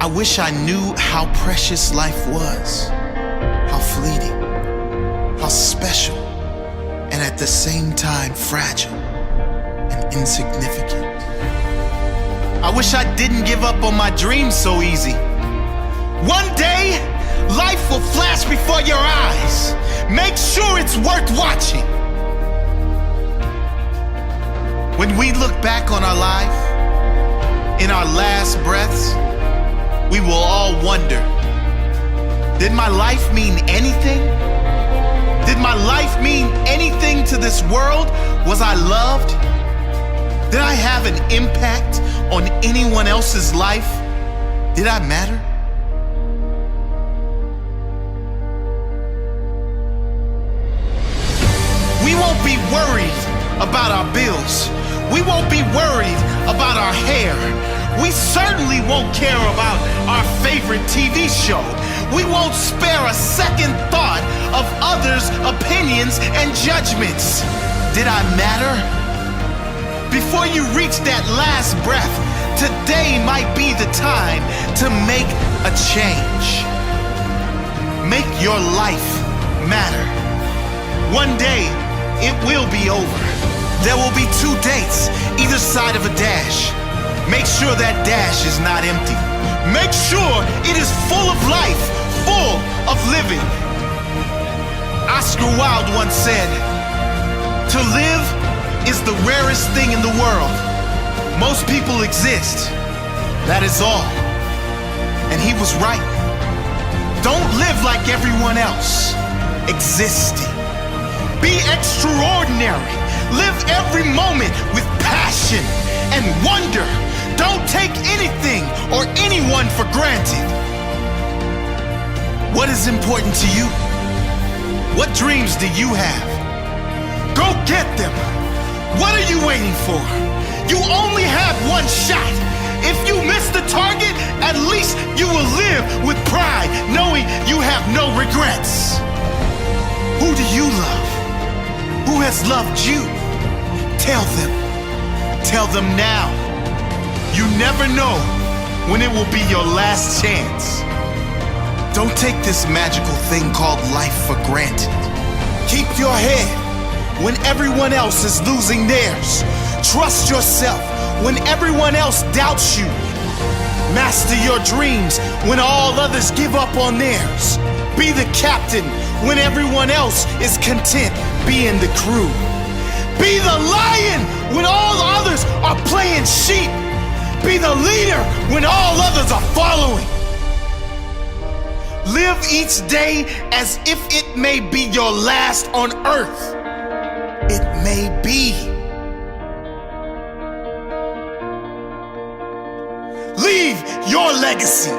I wish I knew how precious life was, how fleeting, how special, and at the same time fragile and insignificant. I wish I didn't give up on my dreams so easy. One day, life will flash before your eyes. Make sure it's worth watching. When we look back on our life, in our last breaths, we will all wonder, did my life mean anything? Did my life mean anything to this world? Was I loved? Did I have an impact on anyone else's life? Did I matter? We won't be worried about our bills. We won't be worried about our hair. We certainly won't care about our favorite TV show. We won't spare a second thought of others' opinions and judgments. Did I matter? Before you reach that last breath, today might be the time to make a change. Make your life matter. One day, it will be over. There will be 2 dates, either side of a dash. Make sure that dash is not empty. Make sure it is full of life, full of living. Oscar Wilde once said, "To live is the rarest thing in the world. Most people exist. That is all." And he was right. Don't live like everyone else. Existing. Be extraordinary. Live every moment with passion and wonder. Don't take anything or anyone for granted. What is important to you? What dreams do you have? Go get them. What are you waiting for? You only have one shot. If you miss the target, at least you will live with pride, knowing you have no regrets. Who do you love? Who has loved you? Tell them. Tell them now. You never know when it will be your last chance. Don't take this magical thing called life for granted. Keep your head when everyone else is losing theirs. Trust yourself when everyone else doubts you. Master your dreams when all others give up on theirs. Be the captain when everyone else is content being the crew. Be the lion when all others are playing sheep. Be the leader when all others are following. Live each day as if it may be your last on earth. It may be. Leave your legacy.